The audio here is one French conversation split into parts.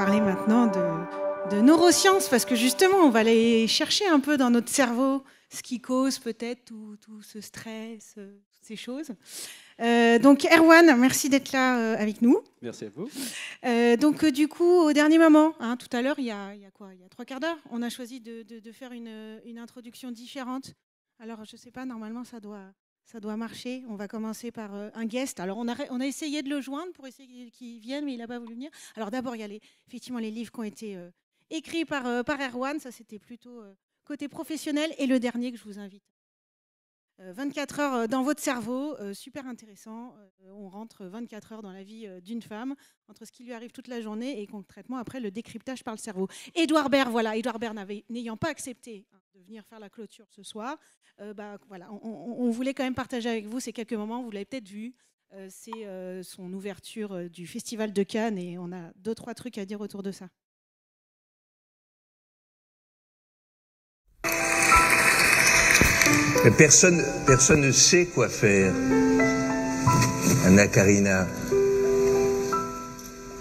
parler maintenant de neurosciences, parce que justement, on va aller chercher un peu dans notre cerveau ce qui cause peut-être tout ce stress, toutes ces choses. Donc Erwan, merci d'être là avec nous. Merci à vous. Donc du coup, au dernier moment, hein, tout à l'heure, il y a trois quarts d'heure, on a choisi de faire une introduction différente. Alors je ne sais pas, normalement ça doit marcher. On va commencer par un guest. Alors on a essayé de le joindre pour essayer qu'il vienne, mais il n'a pas voulu venir. Alors d'abord, il y a effectivement les livres qui ont été écrits par Erwan. Ça, c'était plutôt côté professionnel. Et le dernier que je vous invite. 24 heures dans votre cerveau, super intéressant. On rentre 24 heures dans la vie d'une femme, entre ce qui lui arrive toute la journée et concrètement après le décryptage par le cerveau. Édouard Baird, voilà, Édouard Baird n'ayant pas accepté de venir faire la clôture ce soir, voilà, on voulait quand même partager avec vous ces quelques moments, vous l'avez peut-être vu, c'est son ouverture du Festival de Cannes et on a 2-3 trucs à dire autour de ça. Personne ne sait quoi faire, Anna Karina.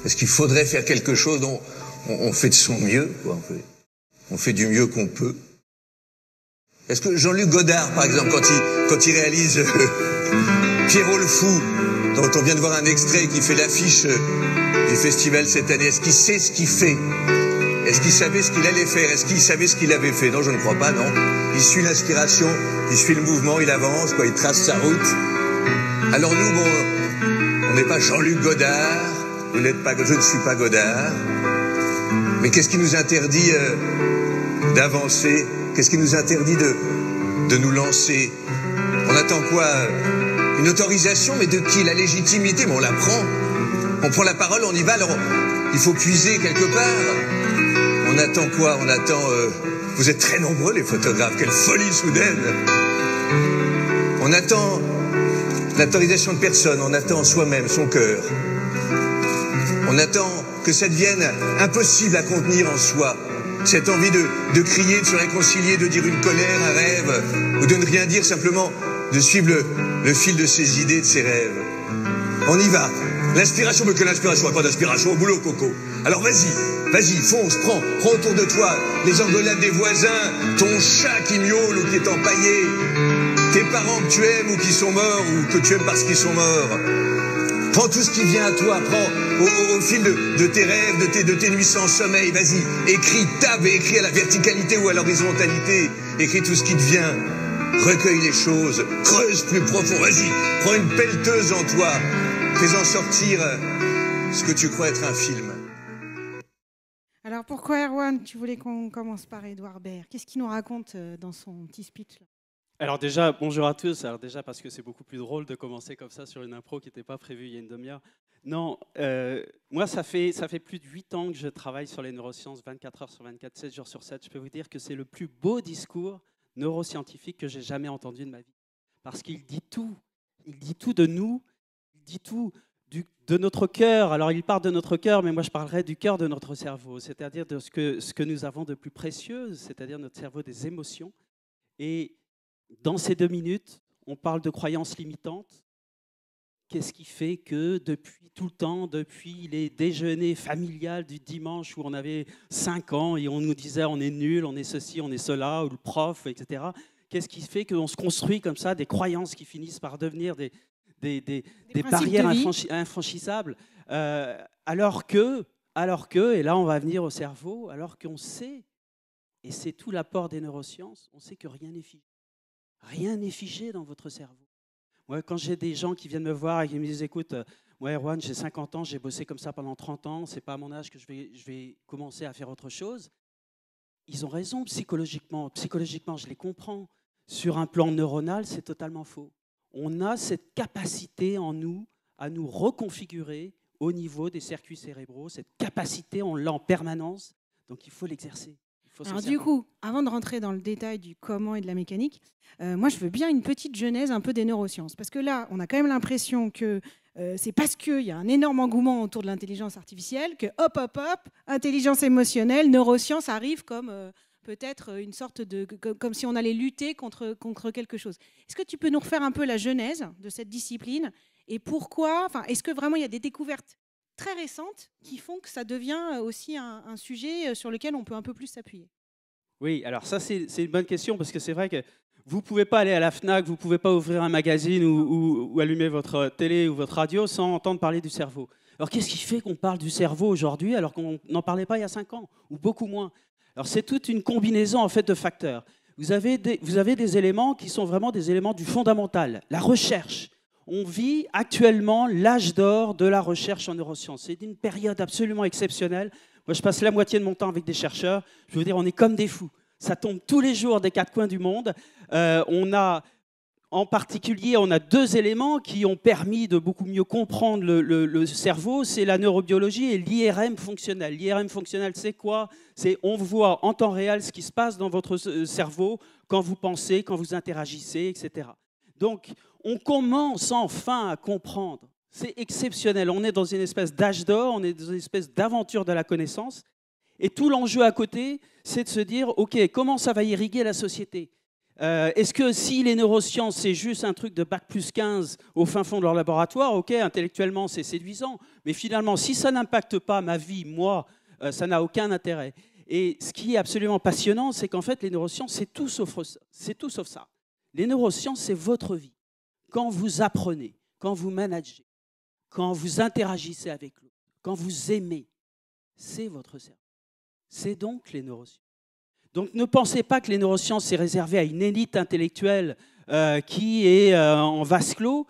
Parce qu'il faudrait faire quelque chose dont on fait de son mieux, quoi. On fait du mieux qu'on peut. Est-ce que Jean-Luc Godard, par exemple, quand il réalise Pierrot le Fou, dont on vient de voir un extrait qui fait l'affiche du festival cette année, est-ce qu'il sait ce qu'il fait ? Est-ce qu'il savait ce qu'il allait faire? Est-ce qu'il savait ce qu'il avait fait? Non, je ne crois pas, non. Il suit l'inspiration, il suit le mouvement, il avance, quoi, il trace sa route. Alors nous, bon, on n'est pas Jean-Luc Godard, vous n'êtes pas, je ne suis pas Godard. Mais qu'est-ce qui nous interdit d'avancer? Qu'est-ce qui nous interdit de nous lancer? On attend quoi? Une autorisation, mais de qui? La légitimité, mais on la prend. On prend la parole, on y va, alors il faut puiser quelque part. On attend quoi? On attend... vous êtes très nombreux, les photographes. Quelle folie soudaine! On attend l'autorisation de personne. On attend soi-même, son cœur. On attend que ça devienne impossible à contenir en soi. Cette envie de crier, de se réconcilier, de dire une colère, un rêve, ou de ne rien dire, simplement de suivre le fil de ses idées, de ses rêves. On y va. L'inspiration, mais que l'inspiration, pas d'inspiration, au boulot, Coco. Alors vas-y, fonce, prends autour de toi les engueulades des voisins, ton chat qui miaule ou qui est empaillé, tes parents que tu aimes ou qui sont morts ou que tu aimes parce qu'ils sont morts. Prends tout ce qui vient à toi, prends au fil de tes rêves, de tes nuits sans sommeil, vas-y, écris, tape et écris à la verticalité ou à l'horizontalité, écris tout ce qui te vient, recueille les choses, creuse plus profond, vas-y, prends une pelleteuse en toi, fais-en sortir ce que tu crois être un film. Alors pourquoi Erwan, tu voulais qu'on commence par Édouard Baird? Qu'est-ce qu'il nous raconte dans son petit speech là? Alors déjà, bonjour à tous. Alors déjà, parce que c'est beaucoup plus drôle de commencer comme ça sur une impro qui n'était pas prévue il y a une demi-heure. Non, moi, ça fait plus de 8 ans que je travaille sur les neurosciences, 24 heures sur 24, 7 jours sur 7. Je peux vous dire que c'est le plus beau discours neuroscientifique que j'ai jamais entendu de ma vie. Parce qu'il dit tout. Il dit tout de nous, il dit tout de notre cœur. Alors, il parle de notre cœur, mais moi, je parlerai du cœur de notre cerveau, c'est-à-dire de ce que nous avons de plus précieux, c'est-à-dire notre cerveau des émotions. Et dans ces 2 minutes, on parle de croyances limitantes. Qu'est-ce qui fait que depuis tout le temps, depuis les déjeuners familiales du dimanche où on avait 5 ans et on nous disait on est nul, on est ceci, on est cela, ou le prof, etc. Qu'est-ce qui fait qu'on se construit comme ça des croyances qui finissent par devenir des barrières infranchissables, alors que, et là on va venir au cerveau, alors qu'on sait, et c'est tout l'apport des neurosciences, on sait que rien n'est figé. Rien n'est figé dans votre cerveau. Moi, quand j'ai des gens qui viennent me voir et qui me disent, écoute, moi Erwan, j'ai 50 ans, j'ai bossé comme ça pendant 30 ans, c'est pas à mon âge que je vais commencer à faire autre chose. Ils ont raison psychologiquement. Psychologiquement, je les comprends. Sur un plan neuronal, c'est totalement faux. On a cette capacité en nous à nous reconfigurer au niveau des circuits cérébraux. Cette capacité, on l'a en permanence, donc il faut l'exercer. Alors du coup, avant de rentrer dans le détail du comment et de la mécanique, moi je veux bien une petite genèse un peu des neurosciences. Parce que là, on a quand même l'impression que c'est parce qu'il y a un énorme engouement autour de l'intelligence artificielle que hop, intelligence émotionnelle, neurosciences arrivent comme peut-être une sorte de... comme si on allait lutter contre quelque chose. Est-ce que tu peux nous refaire un peu la genèse de cette discipline et pourquoi, enfin, est-ce que vraiment il y a des découvertes très récentes qui font que ça devient aussi un sujet sur lequel on peut un peu plus s'appuyer? Oui, alors ça, c'est une bonne question parce que c'est vrai que vous ne pouvez pas aller à la FNAC, vous ne pouvez pas ouvrir un magazine ou allumer votre télé ou votre radio sans entendre parler du cerveau. Alors qu'est-ce qui fait qu'on parle du cerveau aujourd'hui alors qu'on n'en parlait pas il y a 5 ans ou beaucoup moins? Alors c'est toute une combinaison en fait de facteurs. Vous avez des éléments qui sont vraiment des éléments du fondamental, la recherche. On vit actuellement l'âge d'or de la recherche en neurosciences. C'est une période absolument exceptionnelle. Moi, je passe la moitié de mon temps avec des chercheurs. Je veux dire, on est comme des fous. Ça tombe tous les jours des 4 coins du monde. En particulier, on a 2 éléments qui ont permis de beaucoup mieux comprendre le cerveau. C'est la neurobiologie et l'IRM fonctionnel. L'IRM fonctionnel, c'est quoi? C'est on voit en temps réel ce qui se passe dans votre cerveau quand vous pensez, quand vous interagissez, etc. Donc, on commence enfin à comprendre. C'est exceptionnel. On est dans une espèce d'âge d'or, on est dans une espèce d'aventure de la connaissance. Et tout l'enjeu à côté, c'est de se dire, OK, comment ça va irriguer la société? Est-ce que si les neurosciences, c'est juste un truc de bac plus 15 au fin fond de leur laboratoire, OK, intellectuellement, c'est séduisant, mais finalement, si ça n'impacte pas ma vie, moi, ça n'a aucun intérêt. Et ce qui est absolument passionnant, c'est qu'en fait, les neurosciences, c'est tout sauf ça. Les neurosciences, c'est votre vie. Quand vous apprenez, quand vous managez, quand vous interagissez avec l'autre, quand vous aimez, c'est votre cerveau. C'est donc les neurosciences. Donc ne pensez pas que les neurosciences, c'est réservé à une élite intellectuelle qui est en vase clos.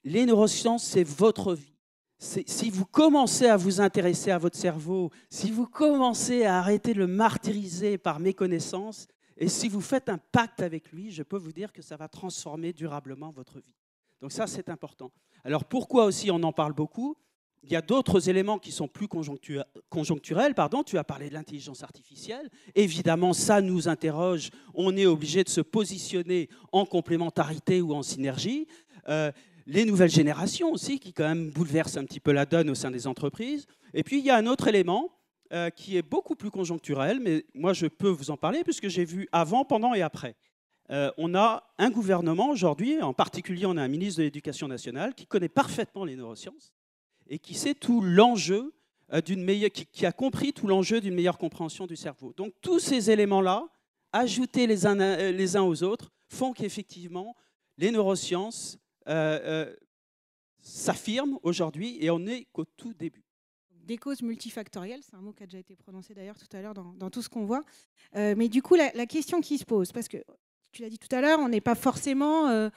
Les neurosciences, c'est votre vie. Si vous commencez à vous intéresser à votre cerveau, si vous commencez à arrêter de le martyriser par méconnaissance, et si vous faites un pacte avec lui, je peux vous dire que ça va transformer durablement votre vie. Donc ça, c'est important. Alors pourquoi aussi on en parle beaucoup? Il y a d'autres éléments qui sont plus conjoncturels. Tu as parlé de l'intelligence artificielle. Évidemment, ça nous interroge. On est obligé de se positionner en complémentarité ou en synergie. Les nouvelles générations aussi, qui quand même bouleversent un petit peu la donne au sein des entreprises. Et puis, il y a un autre élément qui est beaucoup plus conjoncturel, mais moi, je peux vous en parler puisque j'ai vu avant, pendant et après. On a un gouvernement aujourd'hui, en particulier, on a un ministre de l'Éducation nationale qui connaît parfaitement les neurosciences et qui sait tout l'enjeu qui a compris tout l'enjeu d'une meilleure compréhension du cerveau. Donc, tous ces éléments-là, ajoutés les uns aux autres, font qu'effectivement, les neurosciences s'affirment aujourd'hui et on n'est qu'au tout début. Des causes multifactorielles, c'est un mot qui a déjà été prononcé d'ailleurs tout à l'heure dans tout ce qu'on voit. Mais du coup, la question qui se pose, parce que tu l'as dit tout à l'heure, on n'est pas forcément...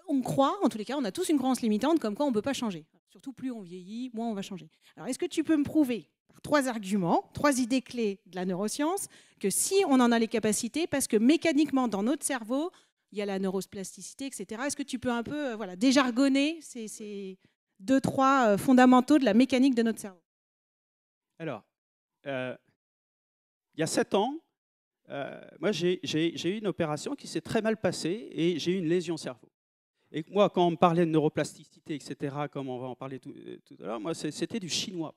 on croit, en tous les cas, on a tous une croyance limitante, comme quoi on ne peut pas changer. Surtout plus on vieillit, moins on va changer. Alors, est-ce que tu peux me prouver, par 3 arguments, 3 idées clés de la neuroscience, que si on en a les capacités, parce que mécaniquement, dans notre cerveau, il y a la neuroplasticité, etc. Est-ce que tu peux un peu déjargonner ces 2-3 fondamentaux de la mécanique de notre cerveau? Alors, il y a 7 ans, moi, j'ai eu une opération qui s'est très mal passée et j'ai eu une lésion cerveau. Et moi, quand on me parlait de neuroplasticité, etc., comme on va en parler tout à l'heure, moi, c'était du chinois.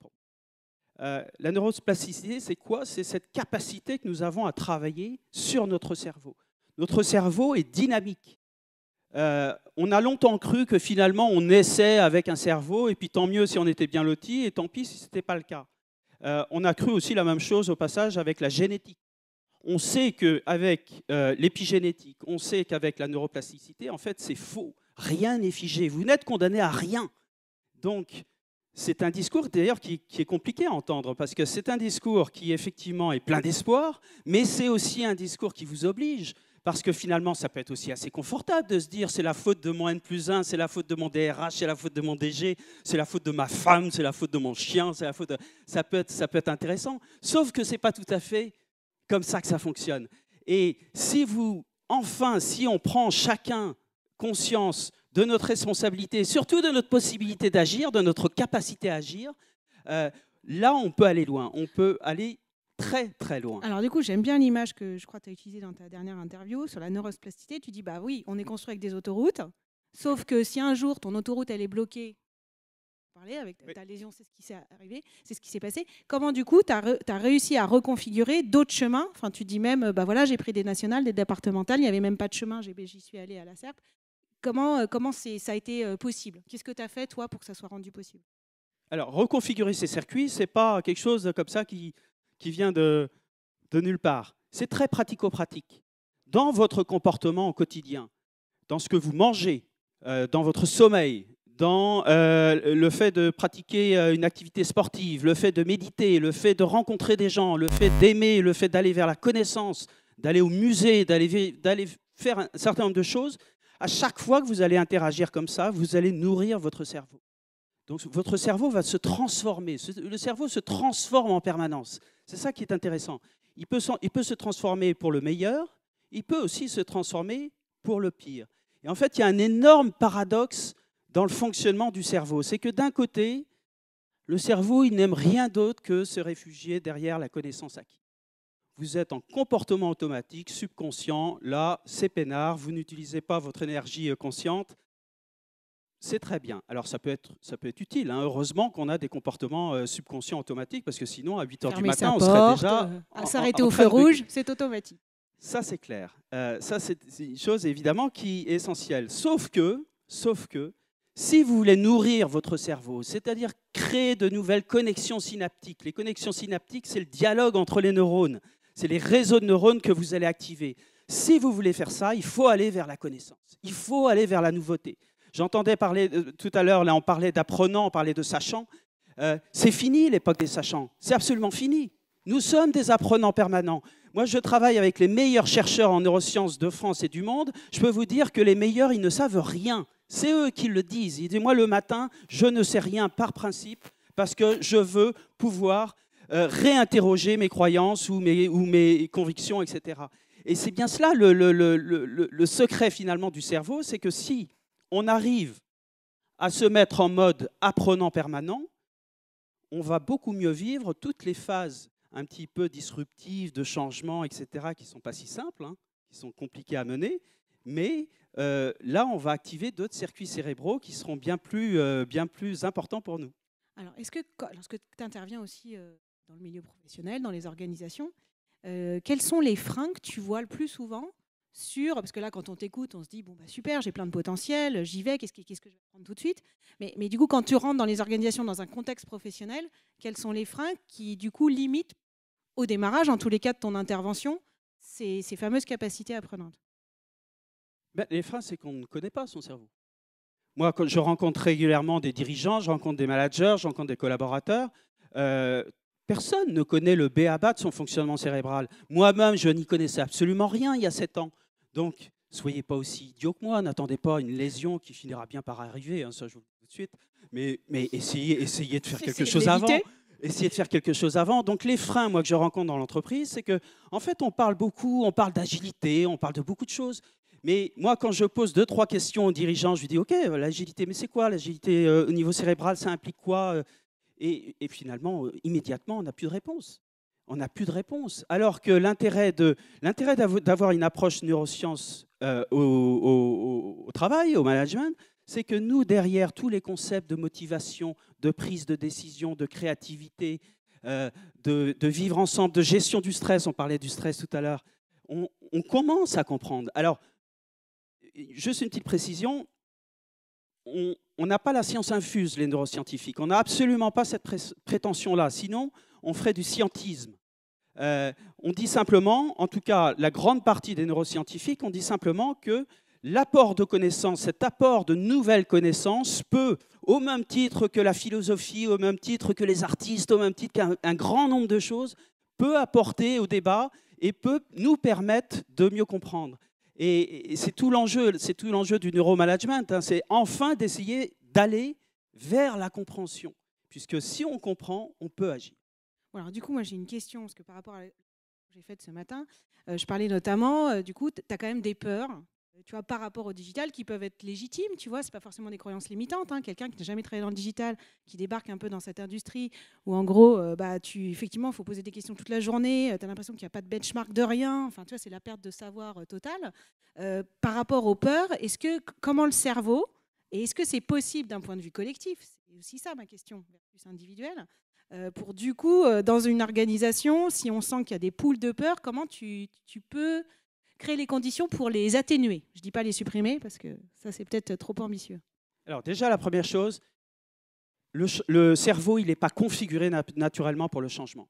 La neuroplasticité, c'est quoi? C'est cette capacité que nous avons à travailler sur notre cerveau. Notre cerveau est dynamique. On a longtemps cru que finalement, on naissait avec un cerveau, et puis tant mieux si on était bien loti, et tant pis si ce n'était pas le cas. On a cru aussi la même chose au passage avec la génétique. On sait qu'avec l'épigénétique, on sait qu'avec la neuroplasticité, en fait, c'est faux. Rien n'est figé. Vous n'êtes condamné à rien. Donc, c'est un discours d'ailleurs qui est compliqué à entendre, parce que c'est un discours qui effectivement est plein d'espoir, mais c'est aussi un discours qui vous oblige, parce que finalement, ça peut être aussi assez confortable de se dire c'est la faute de mon N+1, c'est la faute de mon DRH, c'est la faute de mon DG, c'est la faute de ma femme, c'est la faute de mon chien, c'est la faute de... ça peut être intéressant, sauf que ce n'est pas tout à fait comme ça que ça fonctionne. Et si on prend chacun conscience de notre responsabilité, surtout de notre possibilité d'agir, de notre capacité à agir, là, on peut aller loin. On peut aller très, très loin. Alors du coup, j'aime bien l'image que je crois que tu as utilisée dans ta dernière interview sur la neuroplasticité. Tu dis, bah oui, on est construit avec des autoroutes, sauf que si un jour, ton autoroute, elle est bloquée, avec ta lésion, c'est ce qui s'est arrivé, c'est ce qui s'est passé. Comment, du coup, tu as réussi à reconfigurer d'autres chemins? Enfin, tu dis même, j'ai pris des nationales, des départementales, il n'y avait même pas de chemin, j'y suis allée à la SERP. Comment ça a été possible? Qu'est-ce que tu as fait, toi, pour que ça soit rendu possible? Alors, reconfigurer ces circuits, ce n'est pas quelque chose comme ça qui vient de nulle part. C'est très pratico-pratique. Dans votre comportement au quotidien, dans ce que vous mangez, dans votre sommeil, dans le fait de pratiquer une activité sportive, le fait de méditer, le fait de rencontrer des gens, le fait d'aimer, le fait d'aller vers la connaissance, d'aller au musée, d'aller faire un certain nombre de choses, à chaque fois que vous allez interagir comme ça, vous allez nourrir votre cerveau. Donc votre cerveau va se transformer. Le cerveau se transforme en permanence. C'est ça qui est intéressant. Il peut se transformer pour le meilleur, il peut aussi se transformer pour le pire. Et en fait, il y a un énorme paradoxe dans le fonctionnement du cerveau. C'est que d'un côté, le cerveau, il n'aime rien d'autre que se réfugier derrière la connaissance acquise. Vous êtes en comportement automatique, subconscient, là, c'est peinard, vous n'utilisez pas votre énergie consciente, c'est très bien. Alors, ça peut être utile. Hein. Heureusement qu'on a des comportements subconscients automatiques, parce que sinon, à 8 h du matin, on serait déjà... S'arrêter au feu rouge, c'est automatique. Ça, c'est clair. Ça, c'est une chose, évidemment, qui est essentielle. Sauf que, si vous voulez nourrir votre cerveau, c'est-à-dire créer de nouvelles connexions synaptiques, les connexions synaptiques, c'est le dialogue entre les neurones, c'est les réseaux de neurones que vous allez activer. Si vous voulez faire ça, il faut aller vers la connaissance, il faut aller vers la nouveauté. J'entendais parler tout à l'heure, là on parlait d'apprenants, on parlait de sachants. C'est fini l'époque des sachants, c'est absolument fini. Nous sommes des apprenants permanents. Moi, je travaille avec les meilleurs chercheurs en neurosciences de France et du monde. Je peux vous dire que les meilleurs, ils ne savent rien. C'est eux qui le disent. Ils disent, moi, le matin, je ne sais rien par principe parce que je veux pouvoir réinterroger mes croyances ou mes convictions, etc. Et c'est bien cela, le secret finalement du cerveau, c'est que si on arrive à se mettre en mode apprenant permanent, on va beaucoup mieux vivre toutes les phases un petit peu disruptives, de changement, etc., qui ne sont pas si simples, hein, qui sont compliquées à mener, mais là, on va activer d'autres circuits cérébraux qui seront bien plus importants pour nous. Alors, est-ce que lorsque tu interviens aussi dans le milieu professionnel, dans les organisations, quels sont les freins que tu vois le plus souvent parce que là, quand on t'écoute, on se dit, bon, bah, super, j'ai plein de potentiel, j'y vais, qu'est-ce que je vais prendre tout de suite, mais du coup, quand tu rentres dans les organisations, dans un contexte professionnel, quels sont les freins qui, du coup, limitent au démarrage, en tous les cas de ton intervention, ces fameuses capacités apprenantes? Les freins, c'est qu'on ne connaît pas son cerveau. Moi, quand je rencontre régulièrement des dirigeants, je rencontre des managers, je rencontre des collaborateurs, personne ne connaît le b.a.-ba de son fonctionnement cérébral. Moi-même, je n'y connaissais absolument rien il y a 7 ans. Donc, soyez pas aussi idiot que moi, n'attendez pas une lésion qui finira bien par arriver, hein, ça je vous le dis tout de suite, mais essayez de faire quelque chose avant. Essayez de faire quelque chose avant. Donc les freins, moi, que je rencontre dans l'entreprise, c'est que, en fait, on parle beaucoup, on parle d'agilité, on parle de beaucoup de choses. Mais moi, quand je pose 2-3 questions aux dirigeants, je lui dis, OK, l'agilité, mais c'est quoi l'agilité au niveau cérébral, ça implique quoi? Et finalement, immédiatement, on n'a plus de réponse. On n'a plus de réponse. Alors que l'intérêt d'avoir une approche neurosciences au travail, au management, c'est que nous, derrière tous les concepts de motivation, de prise de décision, de créativité, de vivre ensemble, de gestion du stress, on parlait du stress tout à l'heure, on commence à comprendre. Alors, juste une petite précision, on n'a pas la science infuse, les neuroscientifiques. On n'a absolument pas cette prétention-là. Sinon, on ferait du scientisme. On dit simplement, en tout cas, la grande partie des neuroscientifiques, on dit simplement que l'apport de connaissances, cet apport de nouvelles connaissances peut, au même titre que la philosophie, au même titre que les artistes, au même titre qu'un grand nombre de choses, peut apporter au débat et peut nous permettre de mieux comprendre. Et c'est tout l'enjeu du neuromanagement, hein, c'est enfin d'essayer d'aller vers la compréhension. Puisque si on comprend, on peut agir. Bon, alors, du coup, moi j'ai une question, parce que par rapport à ce que j'ai fait ce matin, je parlais notamment, du coup, tu as quand même des peurs, tu vois, par rapport au digital, qui peuvent être légitimes, tu vois, c'est pas forcément des croyances limitantes, hein. Quelqu'un qui n'a jamais travaillé dans le digital, qui débarque un peu dans cette industrie, où en gros, effectivement, il faut poser des questions toute la journée, tu as l'impression qu'il n'y a pas de benchmark de rien, enfin, tu vois, c'est la perte de savoir totale. Par rapport aux peurs, comment le cerveau, et est-ce que c'est possible d'un point de vue collectif, c'est aussi ça ma question, plus individuelle, pour du coup, dans une organisation, si on sent qu'il y a des poules de peur, comment tu peux créer les conditions pour les atténuer? Je ne dis pas les supprimer, parce que ça, c'est peut-être trop ambitieux. Alors déjà, la première chose, le cerveau, il n'est pas configuré naturellement pour le changement.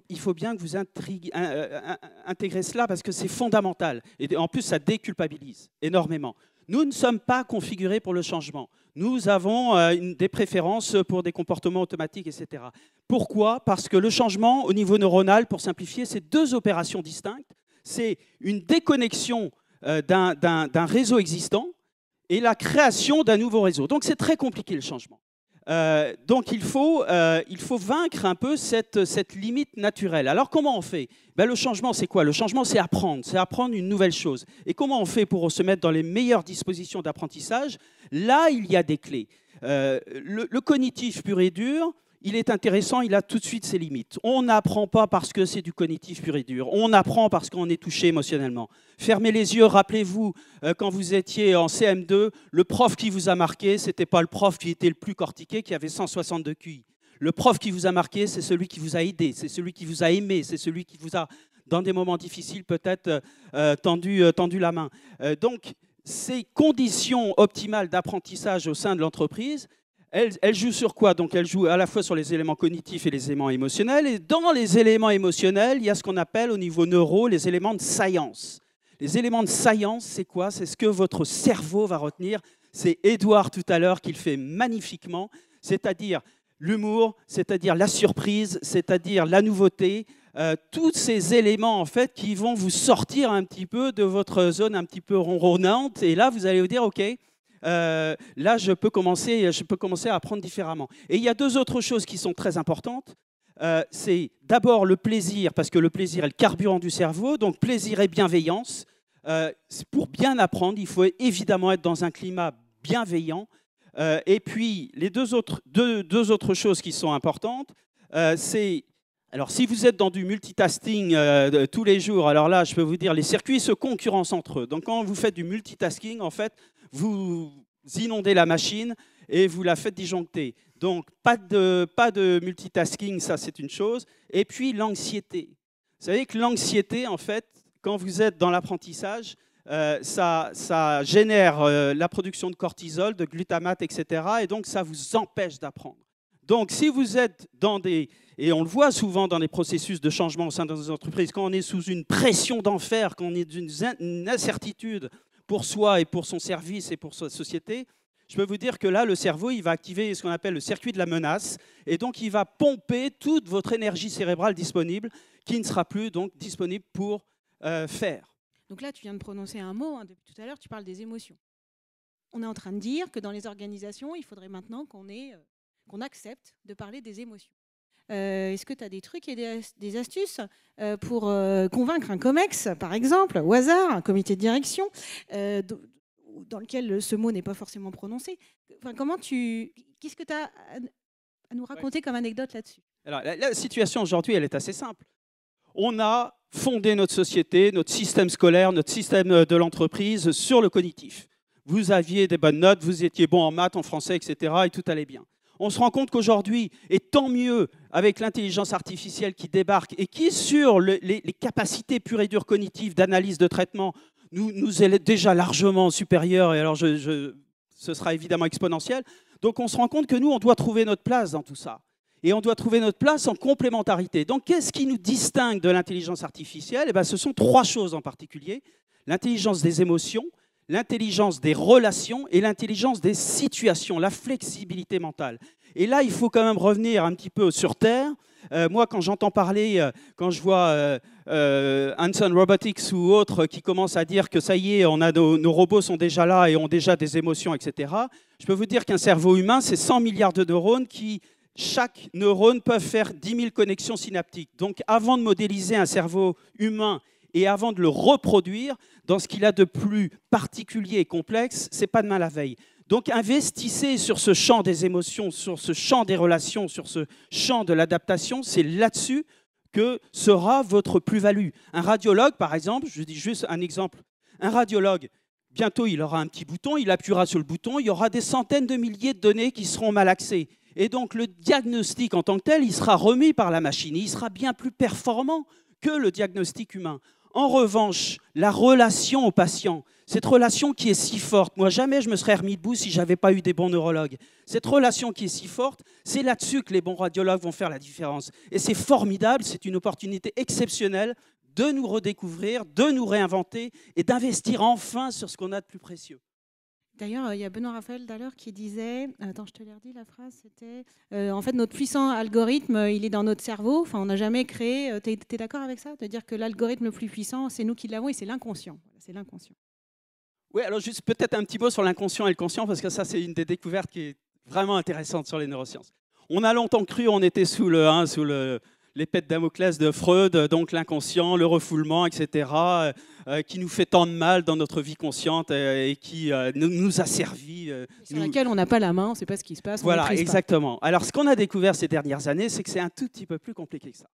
Il faut bien que vous intégrez cela parce que c'est fondamental. Et en plus, ça déculpabilise énormément. Nous ne sommes pas configurés pour le changement. Nous avons des préférences pour des comportements automatiques, etc. Pourquoi? Parce que le changement au niveau neuronal, pour simplifier, c'est deux opérations distinctes. C'est une déconnexion d'un réseau existant et la création d'un nouveau réseau. Donc c'est très compliqué le changement. Donc il faut vaincre un peu cette limite naturelle. Alors comment on fait? Le changement, c'est quoi? Le changement, c'est apprendre une nouvelle chose. Et comment on fait pour se mettre dans les meilleures dispositions d'apprentissage? Là, il y a des clés. Le cognitif pur et dur, il est intéressant, il a tout de suite ses limites. On n'apprend pas parce que c'est du cognitif pur et dur. On apprend parce qu'on est touché émotionnellement. Fermez les yeux, rappelez-vous, quand vous étiez en CM2, le prof qui vous a marqué, ce n'était pas le prof qui était le plus cortiqué, qui avait 162 QI. Le prof qui vous a marqué, c'est celui qui vous a aidé, c'est celui qui vous a aimé, c'est celui qui vous a, dans des moments difficiles, peut-être tendu la main. Donc, ces conditions optimales d'apprentissage au sein de l'entreprise, elle joue sur quoi? Donc, elle joue à la fois sur les éléments cognitifs et les éléments émotionnels. Et dans les éléments émotionnels, il y a ce qu'on appelle au niveau neuro les éléments de science. Les éléments de science, c'est quoi? C'est ce que votre cerveau va retenir. C'est Édouard tout à l'heure qui le fait magnifiquement, c'est-à-dire l'humour, c'est-à-dire la surprise, c'est-à-dire la nouveauté. Tous ces éléments en fait qui vont vous sortir un petit peu de votre zone un petit peu ronronnante. Et là, vous allez vous dire, OK, là, je peux commencer à apprendre différemment. Et il y a deux autres choses qui sont très importantes. C'est d'abord le plaisir, parce que le plaisir est le carburant du cerveau, donc plaisir et bienveillance. Pour bien apprendre, il faut évidemment être dans un climat bienveillant. Et puis, les deux autres choses qui sont importantes, c'est... Alors, si vous êtes dans du multitasking tous les jours, alors là, je peux vous dire, les circuits se concurrencent entre eux. Donc, quand vous faites du multitasking, en fait, vous inondez la machine et vous la faites disjoncter. Donc, pas de multitasking, ça, c'est une chose. Et puis, l'anxiété. Vous savez que l'anxiété, en fait, quand vous êtes dans l'apprentissage, ça génère la production de cortisol, de glutamate, etc. Et donc, ça vous empêche d'apprendre. Donc, si vous êtes dans des... Et on le voit souvent dans les processus de changement au sein de nos entreprises, quand on est sous une pression d'enfer, quand on est d'une incertitude pour soi et pour son service et pour sa société, je peux vous dire que là, le cerveau, il va activer ce qu'on appelle le circuit de la menace, et donc il va pomper toute votre énergie cérébrale disponible, qui ne sera plus donc disponible pour faire. Donc là, tu viens de prononcer un mot, hein, depuis tout à l'heure, tu parles des émotions. On est en train de dire que dans les organisations, il faudrait maintenant qu'on accepte de parler des émotions. Est-ce que tu as des trucs et des astuces pour convaincre un COMEX, par exemple, au hasard, un comité de direction, dans lequel ce mot n'est pas forcément prononcé? Enfin, qu'est-ce que tu as à nous raconter comme anecdote là-dessus? Alors, la situation aujourd'hui, elle est assez simple. On a fondé notre société, notre système scolaire, notre système de l'entreprise sur le cognitif. Vous aviez des bonnes notes, vous étiez bon en maths, en français, etc. et tout allait bien. On se rend compte qu'aujourd'hui, et tant mieux avec l'intelligence artificielle qui débarque et qui, sur les capacités pures et dures cognitives d'analyse de traitement, nous est déjà largement supérieure, et alors ce sera évidemment exponentiel. Donc on se rend compte que nous, on doit trouver notre place dans tout ça. Et on doit trouver notre place en complémentarité. Donc qu'est-ce qui nous distingue de l'intelligence artificielle? Eh bien, ce sont trois choses en particulier. L'intelligence des émotions, l'intelligence des relations et l'intelligence des situations, la flexibilité mentale. Et là, il faut quand même revenir un petit peu sur Terre. Moi, quand j'entends parler, quand je vois Hanson Robotics ou autres qui commencent à dire que ça y est, nos robots sont déjà là et ont déjà des émotions, etc., je peux vous dire qu'un cerveau humain, c'est 100 milliards de neurones qui, chaque neurone, peut faire 10 000 connexions synaptiques. Donc, avant de modéliser un cerveau humain et avant de le reproduire dans ce qu'il a de plus particulier et complexe, ce n'est pas demain la veille. Donc investissez sur ce champ des émotions, sur ce champ des relations, sur ce champ de l'adaptation. C'est là-dessus que sera votre plus-value. Un radiologue, par exemple, je dis juste un exemple, un radiologue, bientôt il aura un petit bouton, il appuiera sur le bouton, il y aura des centaines de milliers de données qui seront malaxées. Et donc le diagnostic en tant que tel, il sera remis par la machine, il sera bien plus performant que le diagnostic humain. En revanche, la relation au patient, cette relation qui est si forte, moi jamais je me serais remis debout si je n'avais pas eu des bons neurologues. Cette relation qui est si forte, c'est là-dessus que les bons radiologues vont faire la différence. Et c'est formidable, c'est une opportunité exceptionnelle de nous redécouvrir, de nous réinventer et d'investir enfin sur ce qu'on a de plus précieux. D'ailleurs, il y a Benoît Raphaël d'ailleurs qui disait, attends, je te l'ai redit la phrase, c'était en fait notre puissant algorithme, il est dans notre cerveau. Enfin, on n'a jamais créé. Tu es d'accord avec ça, de dire que l'algorithme le plus puissant, c'est nous qui l'avons et c'est l'inconscient. C'est l'inconscient. Oui, alors juste peut-être un petit mot sur l'inconscient et le conscient parce que ça, c'est une des découvertes qui est vraiment intéressante sur les neurosciences. On a longtemps cru, on était sous l'épée de Damoclès de Freud, donc l'inconscient, le refoulement, etc., qui nous fait tant de mal dans notre vie consciente et qui nous a servi. Sur laquelle on n'a pas la main, on ne sait pas ce qui se passe. Voilà, exactement. Alors, ce qu'on a découvert ces dernières années, c'est que c'est un tout petit peu plus compliqué que ça.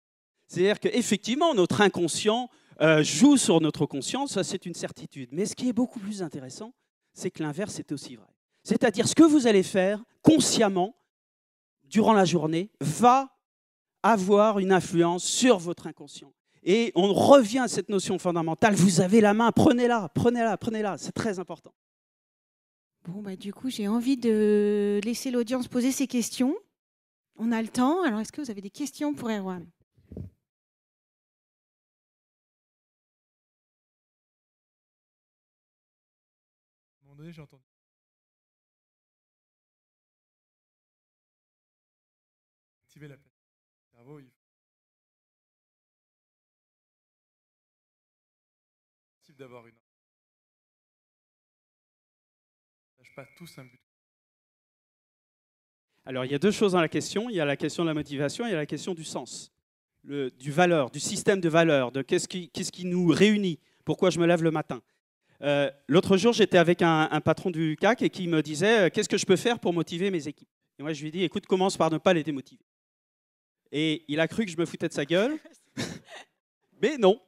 C'est-à-dire qu'effectivement, notre inconscient joue sur notre conscience, ça c'est une certitude. Mais ce qui est beaucoup plus intéressant, c'est que l'inverse est aussi vrai. C'est-à-dire ce que vous allez faire consciemment durant la journée va avoir une influence sur votre inconscient. Et on revient à cette notion fondamentale, vous avez la main, prenez-la, prenez-la, prenez-la, c'est très important. Bon, bah, du coup, j'ai envie de laisser l'audience poser ses questions. On a le temps, alors est-ce que vous avez des questions pour Erwan ? J'ai entendu. Activer la plateforme du cerveau, il faut d'avoir une. On ne pas tous un but. Alors, il y a deux choses dans la question. Il y a la question de la motivation et il y a la question du sens, du valeur, du système de valeurs, de qu'est-ce qui nous réunit, pourquoi je me lève le matin. L'autre jour, j'étais avec un patron du CAC et qui me disait « Qu'est-ce que je peux faire pour motiver mes équipes ?» Et moi, je lui ai dit « Écoute, commence par ne pas les démotiver. » Et il a cru que je me foutais de sa gueule. Mais non.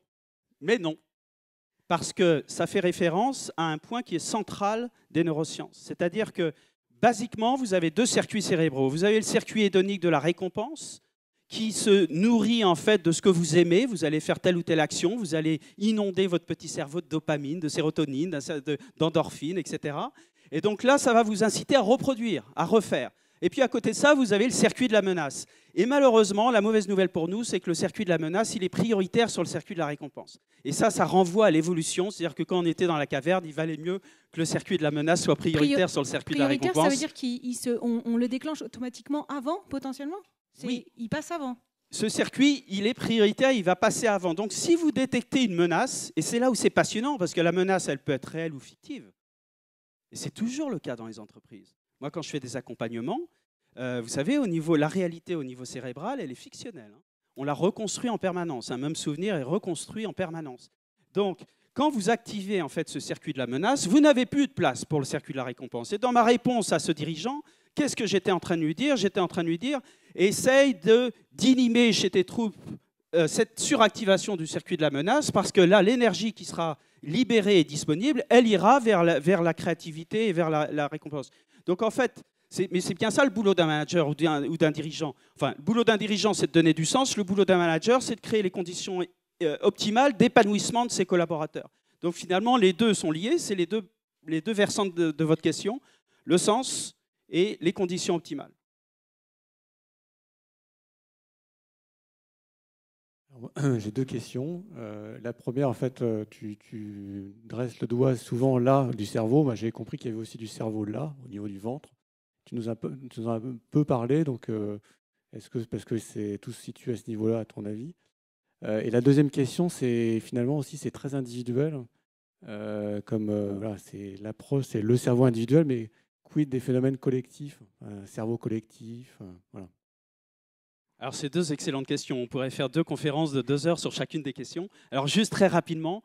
Parce que ça fait référence à un point qui est central des neurosciences. C'est-à-dire que, basiquement, vous avez deux circuits cérébraux. Vous avez le circuit hédonique de la récompense, qui se nourrit en fait de ce que vous aimez. Vous allez faire telle ou telle action, vous allez inonder votre petit cerveau de dopamine, de sérotonine, d'endorphine, etc. Et donc là, ça va vous inciter à reproduire, à refaire. Et puis à côté de ça, vous avez le circuit de la menace. Et malheureusement, la mauvaise nouvelle pour nous, c'est que le circuit de la menace, il est prioritaire sur le circuit de la récompense. Et ça renvoie à l'évolution. C'est-à-dire que quand on était dans la caverne, il valait mieux que le circuit de la menace soit prioritaire sur le circuit de la récompense. Prioritaire, ça veut dire qu'on le déclenche automatiquement avant, potentiellement ? Oui. Il passe avant. Ce circuit, il est prioritaire, il va passer avant. Donc si vous détectez une menace, et c'est là où c'est passionnant, parce que la menace, elle peut être réelle ou fictive. Et c'est toujours le cas dans les entreprises. Moi, quand je fais des accompagnements, vous savez, la réalité au niveau cérébral, elle est fictionnelle. On la reconstruit en permanence. Un même souvenir est reconstruit en permanence. Donc, quand vous activez en fait ce circuit de la menace, vous n'avez plus de place pour le circuit de la récompense. Et dans ma réponse à ce dirigeant, qu'est-ce que j'étais en train de lui dire ? J'étais en train de lui dire, essaye d'inhiber chez tes troupes cette suractivation du circuit de la menace, parce que là, l'énergie qui sera libérée et disponible, elle ira vers la créativité et vers la récompense. Donc en fait, mais c'est bien ça le boulot d'un manager ou d'un dirigeant. Enfin, le boulot d'un dirigeant, c'est de donner du sens. Le boulot d'un manager, c'est de créer les conditions optimales d'épanouissement de ses collaborateurs. Donc finalement, les deux sont liés. C'est les deux versants de votre question, le sens et les conditions optimales. J'ai deux questions. La première, en fait, tu dresses le doigt souvent là du cerveau. Moi, j'ai compris qu'il y avait aussi du cerveau là, au niveau du ventre. Tu nous en as un peu parlé, donc est-ce que parce que tout se situe à ce niveau-là, à ton avis? Et la deuxième question, c'est finalement aussi, c'est très individuel. Voilà, c'est l'approche, c'est le cerveau individuel, mais quid des phénomènes collectifs, cerveau collectif, voilà. Alors, c'est deux excellentes questions. On pourrait faire 2 conférences de 2 heures sur chacune des questions. Alors, juste très rapidement,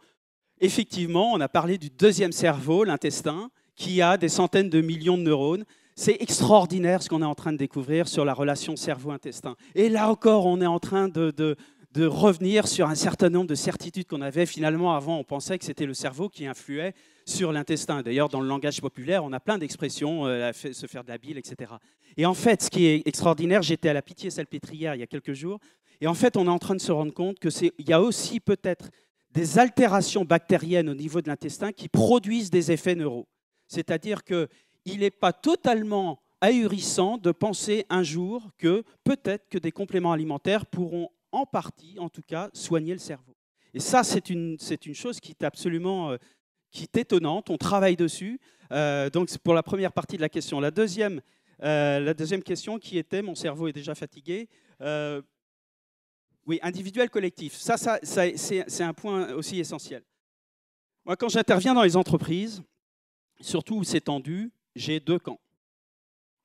effectivement, on a parlé du deuxième cerveau, l'intestin, qui a des centaines de millions de neurones. C'est extraordinaire ce qu'on est en train de découvrir sur la relation cerveau-intestin. Et là encore, on est en train de revenir sur un certain nombre de certitudes qu'on avait. Finalement, avant, on pensait que c'était le cerveau qui influait sur l'intestin. D'ailleurs, dans le langage populaire, on a plein d'expressions, se faire de la bile, etc. Et en fait, ce qui est extraordinaire, j'étais à la Pitié-Salpêtrière il y a quelques jours, et en fait, on est en train de se rendre compte qu'il y a aussi peut-être des altérations bactériennes au niveau de l'intestin qui produisent des effets neuraux. C'est-à-dire qu'il n'est pas totalement ahurissant de penser un jour que peut-être que des compléments alimentaires pourront en partie, en tout cas, soigner le cerveau. Et ça, c'est une chose qui est absolument qui est étonnante. On travaille dessus. Donc, c'est pour la première partie de la question. La deuxième question qui était « Mon cerveau est déjà fatigué ». Oui, individuel, collectif. Ça c'est un point aussi essentiel. Moi, quand j'interviens dans les entreprises, surtout où c'est tendu, j'ai deux camps.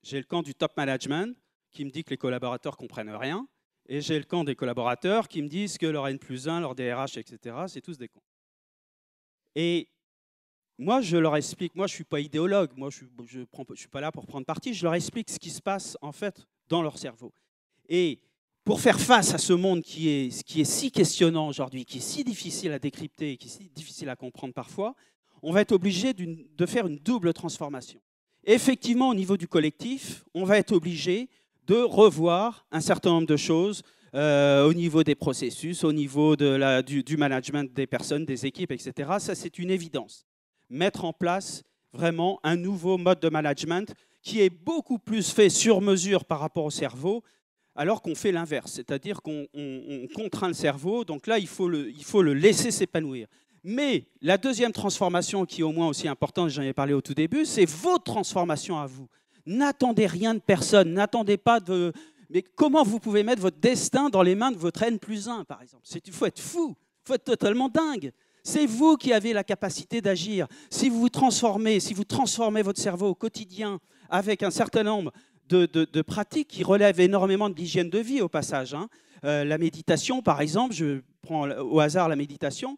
J'ai le camp du top management qui me dit que les collaborateurs ne comprennent rien, et j'ai le camp des collaborateurs qui me disent que leur N+1, leur DRH, etc., c'est tous des cons. Et moi, je leur explique, moi je ne suis pas idéologue, moi je ne suis pas là pour prendre parti, je leur explique ce qui se passe en fait dans leur cerveau. Et pour faire face à ce monde qui est si questionnant aujourd'hui, qui est si difficile à décrypter, qui est si difficile à comprendre parfois, on va être obligé de faire une double transformation. Effectivement, au niveau du collectif, on va être obligé de revoir un certain nombre de choses au niveau des processus, au niveau du management des personnes, des équipes, etc. Ça, c'est une évidence. Mettre en place vraiment un nouveau mode de management qui est beaucoup plus fait sur mesure par rapport au cerveau, alors qu'on fait l'inverse, c'est-à-dire qu'on contraint le cerveau, donc là, il faut le laisser s'épanouir. Mais la deuxième transformation, qui est au moins aussi importante, j'en ai parlé au tout début, c'est votre transformation à vous. N'attendez rien de personne, n'attendez pas de... Mais comment vous pouvez mettre votre destin dans les mains de votre N+1, par exemple? Il faut être fou, il faut être totalement dingue. C'est vous qui avez la capacité d'agir. Si vous transformez votre cerveau au quotidien avec un certain nombre de pratiques qui relèvent énormément de l'hygiène de vie, au passage. La méditation, par exemple, je prends au hasard la méditation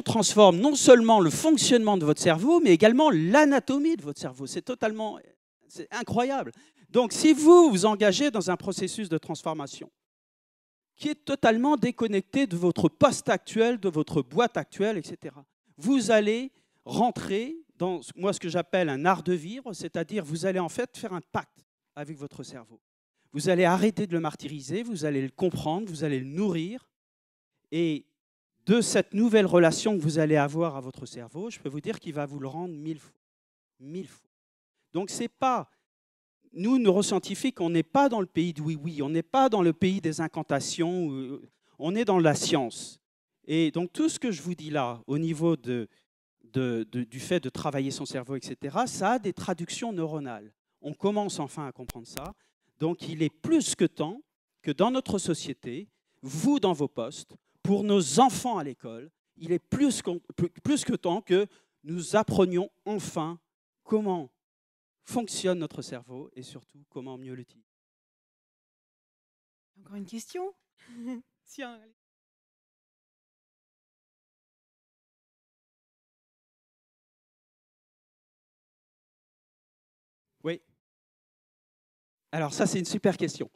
transforme non seulement le fonctionnement de votre cerveau, mais également l'anatomie de votre cerveau. C'est incroyable. Donc, si vous vous engagez dans un processus de transformation qui est totalement déconnecté de votre poste actuel, de votre boîte actuelle, etc., vous allez rentrer dans ce que j'appelle un art de vivre, c'est-à-dire vous allez en fait faire un pacte avec votre cerveau. Vous allez arrêter de le martyriser, vous allez le comprendre, vous allez le nourrir, et de cette nouvelle relation que vous allez avoir à votre cerveau, je peux vous dire qu'il va vous le rendre 1000 fois. 1000 fois. Donc, c'est pas... Nous, neuroscientifiques, on n'est pas dans le pays de oui-oui, on n'est pas dans le pays des incantations, on est dans la science. Et donc, tout ce que je vous dis là, au niveau du fait de travailler son cerveau, etc., ça a des traductions neuronales. On commence enfin à comprendre ça. Donc, il est plus que temps que dans notre société, vous dans vos postes, pour nos enfants à l'école, il est plus que temps que nous apprenions enfin comment fonctionne notre cerveau et surtout comment mieux l'utiliser. Encore une question? Oui. Alors ça, c'est une super question.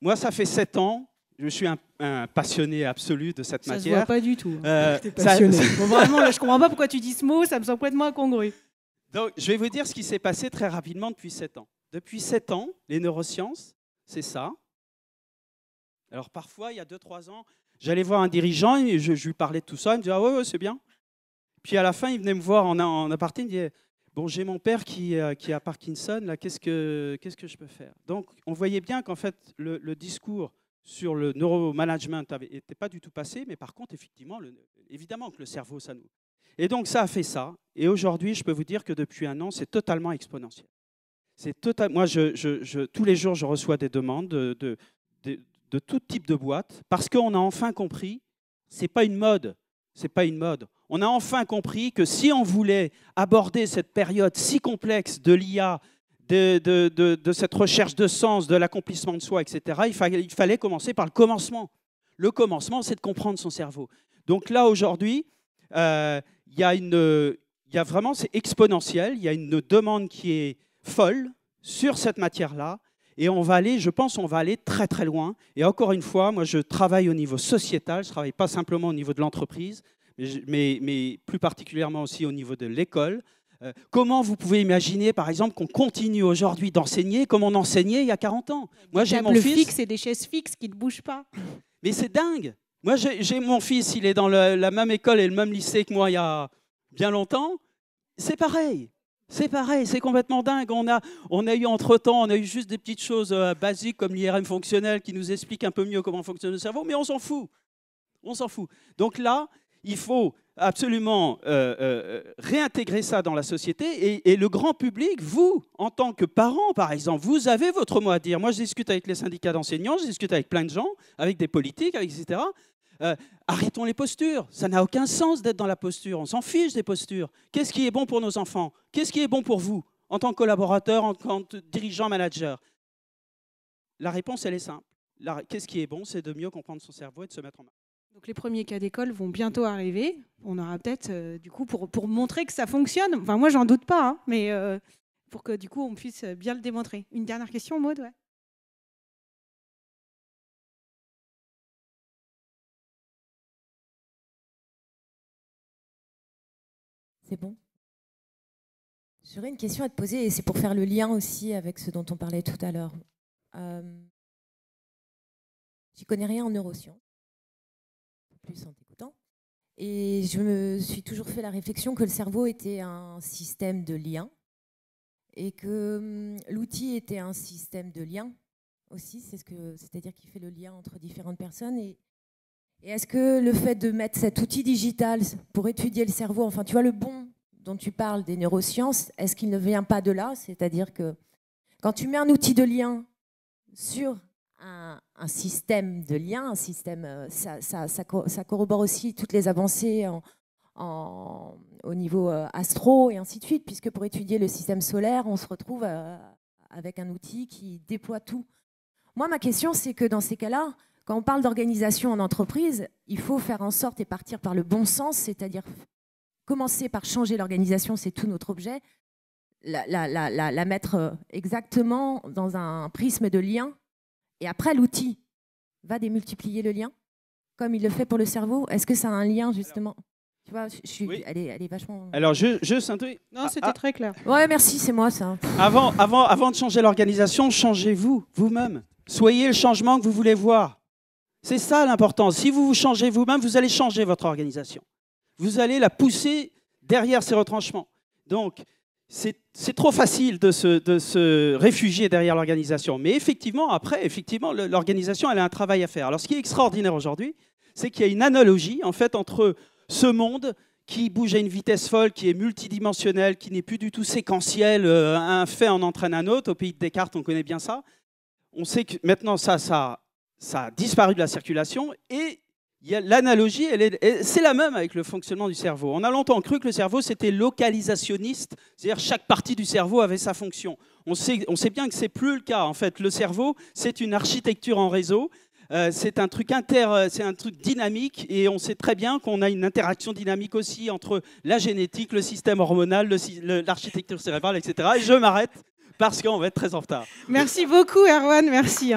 Moi, ça fait 7 ans. Je suis un passionné absolu de cette matière. Ça se voit pas du tout. T'es passionné. Bon, vraiment, là, je comprends pas pourquoi tu dis ce mot. Ça me semble complètement incongru. Donc, je vais vous dire ce qui s'est passé très rapidement depuis 7 ans. Depuis 7 ans, les neurosciences, c'est ça. Alors parfois, il y a 2-3 ans, j'allais voir un dirigeant, et je lui parlais de tout ça, il me disait « Ah ouais, c'est bien ». Puis à la fin, il venait me voir en aparté, il me disait « Bon, j'ai mon père qui a Parkinson, là, qu'est-ce que je peux faire ?» Donc, on voyait bien qu'en fait, le discours sur le neuromanagement n'était pas du tout passé, mais par contre, effectivement, évidemment que le cerveau, ça nous... Et donc, ça a fait ça. Et aujourd'hui, je peux vous dire que depuis 1 an, c'est totalement exponentiel. Moi, tous les jours, je reçois des demandes de tout type de boîtes parce qu'on a enfin compris, c'est pas une mode. On a enfin compris que si on voulait aborder cette période si complexe de l'IA, de cette recherche de sens, de l'accomplissement de soi, etc., il fallait commencer par le commencement. Le commencement, c'est de comprendre son cerveau. Donc là, aujourd'hui, il y a vraiment, c'est exponentiel, il y a une demande qui est folle sur cette matière-là, et je pense on va aller très très loin. Et encore une fois, moi je travaille au niveau sociétal, je ne travaille pas simplement au niveau de l'entreprise, mais plus particulièrement aussi au niveau de l'école. Comment vous pouvez imaginer, par exemple, qu'on continue aujourd'hui d'enseigner comme on enseignait il y a 40 ans? Moi, j'ai mon fils... fixe et des chaises fixes qui ne bougent pas. Mais c'est dingue. Moi, j'ai mon fils, il est dans la même école et le même lycée que moi il y a bien longtemps. C'est pareil. C'est pareil, c'est complètement dingue. On a eu entre-temps, on a eu juste des petites choses basiques comme l'IRM fonctionnel qui nous explique un peu mieux comment fonctionne le cerveau, mais on s'en fout. On s'en fout. Donc là, il faut absolument réintégrer ça dans la société et le grand public, vous, en tant que parents, par exemple, vous avez votre mot à dire. Moi, je discute avec les syndicats d'enseignants, je discute avec plein de gens, avec des politiques, etc. Arrêtons les postures. Ça n'a aucun sens d'être dans la posture. On s'en fiche des postures. Qu'est-ce qui est bon pour nos enfants? Qu'est-ce qui est bon pour vous, en tant que collaborateur, en tant que dirigeant, manager? La réponse, elle est simple. Qu'est-ce qui est bon? C'est de mieux comprendre son cerveau et de se mettre en marche. Donc les premiers cas d'école vont bientôt arriver. On aura peut-être, du coup, pour montrer que ça fonctionne, enfin moi j'en doute pas, hein, mais pour que du coup on puisse bien le démontrer. Une dernière question, Maud, ouais. C'est bon. J'aurais une question à te poser, et c'est pour faire le lien aussi avec ce dont on parlait tout à l'heure. J'y connais rien en neurosciences, plus en t'écoutant. Et je me suis toujours fait la réflexion que le cerveau était un système de liens et que l'outil était un système de liens aussi, c'est-à-dire qu'il fait le lien entre différentes personnes. Et est-ce que le fait de mettre cet outil digital pour étudier le cerveau, enfin tu vois le bon dont tu parles des neurosciences, est-ce qu'il ne vient pas de là? C'est-à-dire que quand tu mets un outil de lien sur un système de liens, un système, ça corrobore aussi toutes les avancées au niveau astro et ainsi de suite, puisque pour étudier le système solaire, on se retrouve avec un outil qui déploie tout. Moi, ma question, c'est que dans ces cas-là, quand on parle d'organisation en entreprise, il faut faire en sorte et partir par le bon sens, c'est-à-dire commencer par changer l'organisation, c'est tout notre objet, la mettre exactement dans un prisme de lien, et après l'outil va démultiplier le lien, comme il le fait pour le cerveau. Est-ce que ça a un lien justement? Tu vois, oui. Elle est vachement... Alors, juste un truc. Non, c'était très clair. Ouais, merci, c'est moi ça. Avant de changer l'organisation, changez-vous, vous-même. Soyez le changement que vous voulez voir. C'est ça l'important. Si vous vous changez vous-même, vous allez changer votre organisation. Vous allez la pousser derrière ses retranchements. Donc, c'est trop facile de se réfugier derrière l'organisation. Mais effectivement, l'organisation, elle a un travail à faire. Alors, ce qui est extraordinaire aujourd'hui, c'est qu'il y a une analogie en fait, entre ce monde qui bouge à une vitesse folle, qui est multidimensionnel, qui n'est plus du tout séquentiel, un fait en entraîne un autre. Au pays de Descartes, on connaît bien ça. On sait que maintenant, ça a disparu de la circulation et l'analogie, c'est la même avec le fonctionnement du cerveau. On a longtemps cru que le cerveau, c'était localisationniste, c'est-à-dire chaque partie du cerveau avait sa fonction. On sait bien que ce n'est plus le cas. En fait, le cerveau, c'est une architecture en réseau, c'est un truc dynamique et on sait très bien qu'on a une interaction dynamique aussi entre la génétique, le système hormonal, l'architecture cérébrale, etc. Et je m'arrête parce qu'on va être très en retard. Merci beaucoup, Erwan, merci.